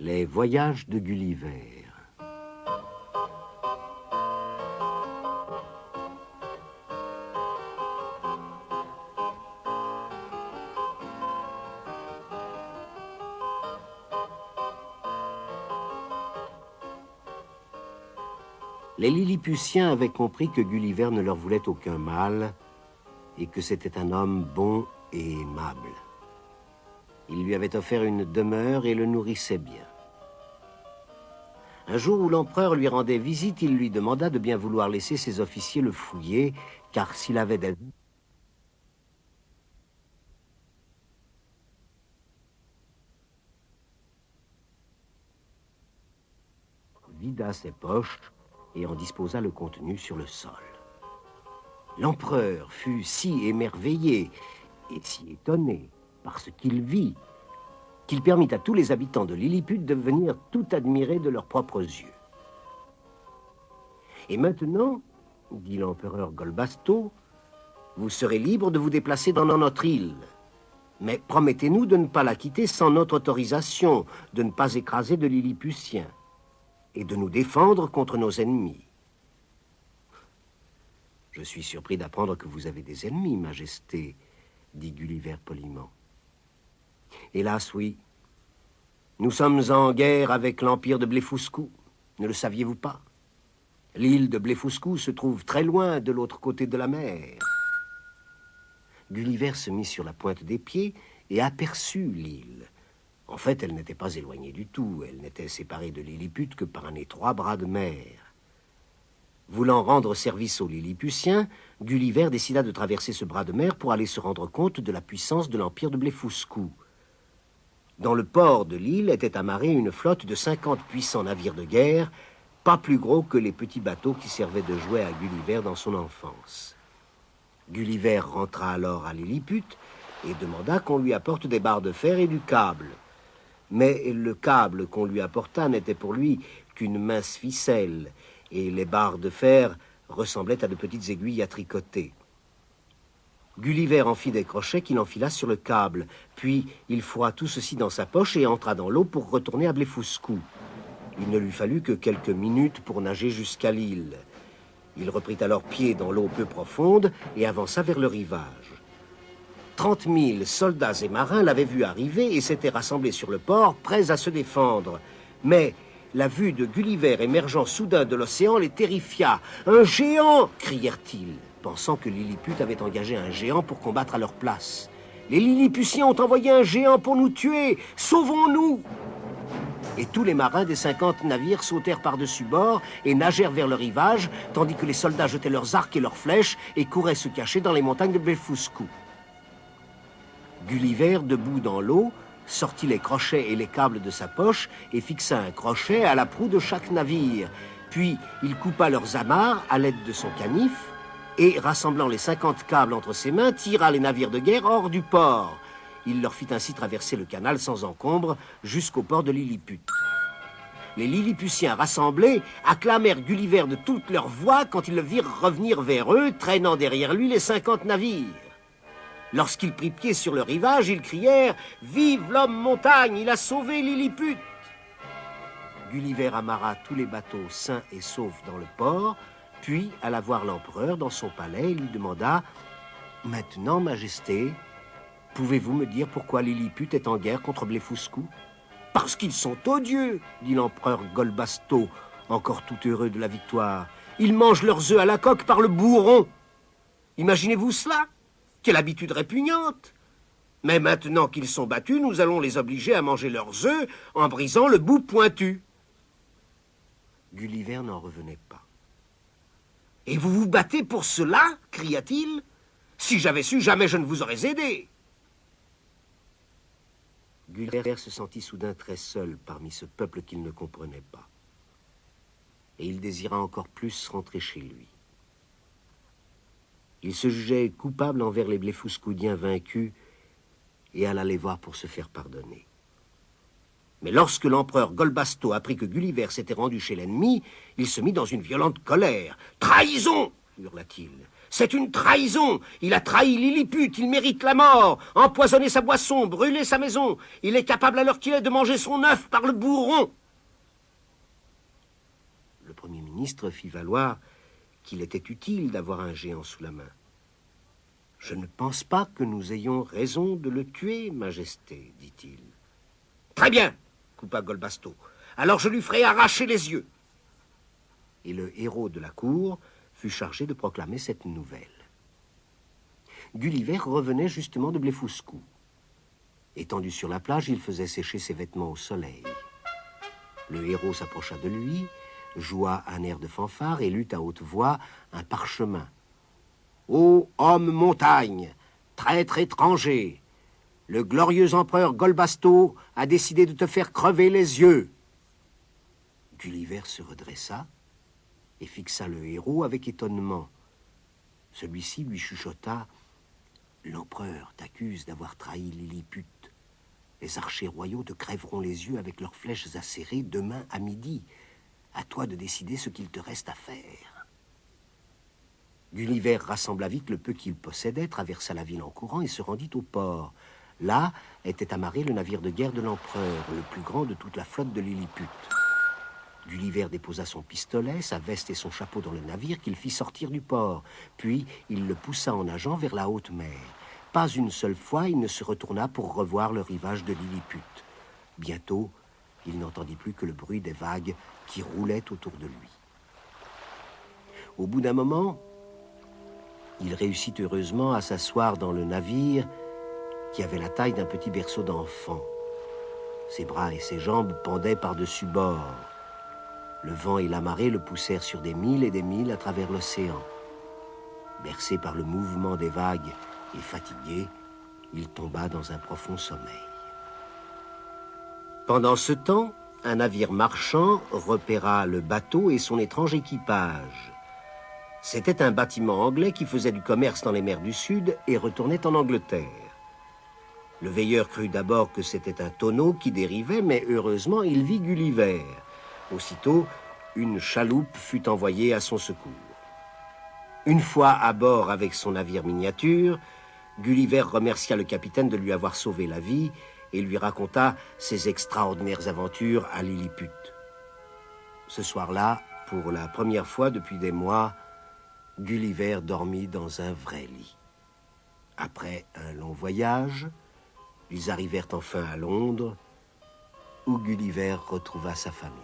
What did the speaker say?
Les voyages de Gulliver. Les Lilliputiens avaient compris que Gulliver ne leur voulait aucun mal et que c'était un homme bon et aimable. Il lui avait offert une demeure et le nourrissait bien. Un jour où l'empereur lui rendait visite, il lui demanda de bien vouloir laisser ses officiers le fouiller, car s'il avait des... vida ses poches et en disposa le contenu sur le sol. L'empereur fut si émerveillé et si étonné par ce qu'il vit, qu'il permit à tous les habitants de Lilliput de venir tout admirer de leurs propres yeux. Et maintenant, dit l'empereur Golbasto, vous serez libre de vous déplacer dans notre île. Mais promettez-nous de ne pas la quitter sans notre autorisation, de ne pas écraser de Lilliputiens et de nous défendre contre nos ennemis. Je suis surpris d'apprendre que vous avez des ennemis, Majesté, dit Gulliver poliment. Hélas, oui. Nous sommes en guerre avec l'empire de Blefuscu. Ne le saviez-vous pas? L'île de Blefuscu se trouve très loin de l'autre côté de la mer. Gulliver se mit sur la pointe des pieds et aperçut l'île. En fait, elle n'était pas éloignée du tout. Elle n'était séparée de Lilliput que par un étroit bras de mer. Voulant rendre service aux Lilliputiens, Gulliver décida de traverser ce bras de mer pour aller se rendre compte de la puissance de l'empire de Blefuscu. Dans le port de l'île était amarrée une flotte de 50 puissants navires de guerre, pas plus gros que les petits bateaux qui servaient de jouet à Gulliver dans son enfance. Gulliver rentra alors à Lilliput et demanda qu'on lui apporte des barres de fer et du câble. Mais le câble qu'on lui apporta n'était pour lui qu'une mince ficelle, et les barres de fer ressemblaient à de petites aiguilles à tricoter. Gulliver en fit des crochets qu'il enfila sur le câble, puis il fourra tout ceci dans sa poche et entra dans l'eau pour retourner à Blefuscu. Il ne lui fallut que quelques minutes pour nager jusqu'à l'île. Il reprit alors pied dans l'eau peu profonde et avança vers le rivage. 30 000 soldats et marins l'avaient vu arriver et s'étaient rassemblés sur le port, prêts à se défendre. Mais la vue de Gulliver émergeant soudain de l'océan les terrifia. « Un géant !» crièrent-ils, pensant que Lilliput avait engagé un géant pour combattre à leur place. « Les Lilliputiens ont envoyé un géant pour nous tuer! Sauvons-nous !» Et tous les marins des 50 navires sautèrent par-dessus bord et nagèrent vers le rivage, tandis que les soldats jetaient leurs arcs et leurs flèches et couraient se cacher dans les montagnes de Blefuscu. Gulliver, debout dans l'eau, sortit les crochets et les câbles de sa poche et fixa un crochet à la proue de chaque navire. Puis il coupa leurs amarres à l'aide de son canif et, rassemblant les 50 câbles entre ses mains, tira les navires de guerre hors du port. Il leur fit ainsi traverser le canal sans encombre jusqu'au port de Lilliput. Les Lilliputiens rassemblés acclamèrent Gulliver de toutes leurs voix quand ils le virent revenir vers eux, traînant derrière lui les 50 navires. Lorsqu'il prit pied sur le rivage, ils crièrent « Vive l'homme montagne, il a sauvé Lilliput !» Gulliver amarra tous les bateaux sains et saufs dans le port, puis alla voir l'empereur dans son palais et lui demanda « Maintenant, Majesté, pouvez-vous me dire pourquoi Lilliput est en guerre contre Blefuscu ?»« Parce qu'ils sont odieux, dit l'empereur Golbasto, encore tout heureux de la victoire. Ils mangent leurs œufs à la coque par le bourron. Imaginez-vous cela? Quelle habitude répugnante! Mais maintenant qu'ils sont battus, nous allons les obliger à manger leurs œufs en brisant le bout pointu. » Gulliver n'en revenait pas. « Et vous vous battez pour cela ?» cria-t-il. « Si j'avais su, jamais je ne vous aurais aidé. » Gulliver se sentit soudain très seul parmi ce peuple qu'il ne comprenait pas. Et il désira encore plus rentrer chez lui. Il se jugeait coupable envers les Blefuscudiens vaincus et alla les voir pour se faire pardonner. Mais lorsque l'empereur Golbasto apprit que Gulliver s'était rendu chez l'ennemi, il se mit dans une violente colère. « Trahison !» hurla-t-il. « C'est une trahison. Il a trahi Lilliput, il mérite la mort. Empoisonné sa boisson, brûlé sa maison. Il est capable à l'heure qu'il est de manger son œuf par le bourron. Le Premier ministre fit valoir qu'il était utile d'avoir un géant sous la main. « Je ne pense pas que nous ayons raison de le tuer, Majesté, dit-il. »« Très bien, coupa Golbasto. Alors je lui ferai arracher les yeux. » Et le héros de la cour fut chargé de proclamer cette nouvelle. Gulliver revenait justement de Blefuscu. Étendu sur la plage, il faisait sécher ses vêtements au soleil. Le héros s'approcha de lui, joua un air de fanfare et lut à haute voix un parchemin. « Ô homme montagne, traître étranger, le glorieux empereur Golbasto a décidé de te faire crever les yeux. » Gulliver se redressa et fixa le héros avec étonnement. Celui-ci lui chuchota « L'empereur t'accuse d'avoir trahi Lilliput. Les archers royaux te crèveront les yeux avec leurs flèches acérées demain à midi. À toi de décider ce qu'il te reste à faire. » Gulliver rassembla vite le peu qu'il possédait, traversa la ville en courant et se rendit au port. Là était amarré le navire de guerre de l'empereur, le plus grand de toute la flotte de Lilliput. Gulliver déposa son pistolet, sa veste et son chapeau dans le navire qu'il fit sortir du port. Puis il le poussa en nageant vers la haute mer. Pas une seule fois il ne se retourna pour revoir le rivage de Lilliput. Bientôt, il n'entendit plus que le bruit des vagues qui roulaient autour de lui. Au bout d'un moment, il réussit heureusement à s'asseoir dans le navire qui avait la taille d'un petit berceau d'enfant. Ses bras et ses jambes pendaient par-dessus bord. Le vent et la marée le poussèrent sur des milles et des milles à travers l'océan. Bercé par le mouvement des vagues et fatigué, il tomba dans un profond sommeil. Pendant ce temps, un navire marchand repéra le bateau et son étrange équipage. C'était un bâtiment anglais qui faisait du commerce dans les mers du Sud et retournait en Angleterre. Le veilleur crut d'abord que c'était un tonneau qui dérivait, mais heureusement, il vit Gulliver. Aussitôt, une chaloupe fut envoyée à son secours. Une fois à bord avec son navire miniature, Gulliver remercia le capitaine de lui avoir sauvé la vie et lui raconta ses extraordinaires aventures à Lilliput. Ce soir-là, pour la première fois depuis des mois, Gulliver dormit dans un vrai lit. Après un long voyage, ils arrivèrent enfin à Londres, où Gulliver retrouva sa famille.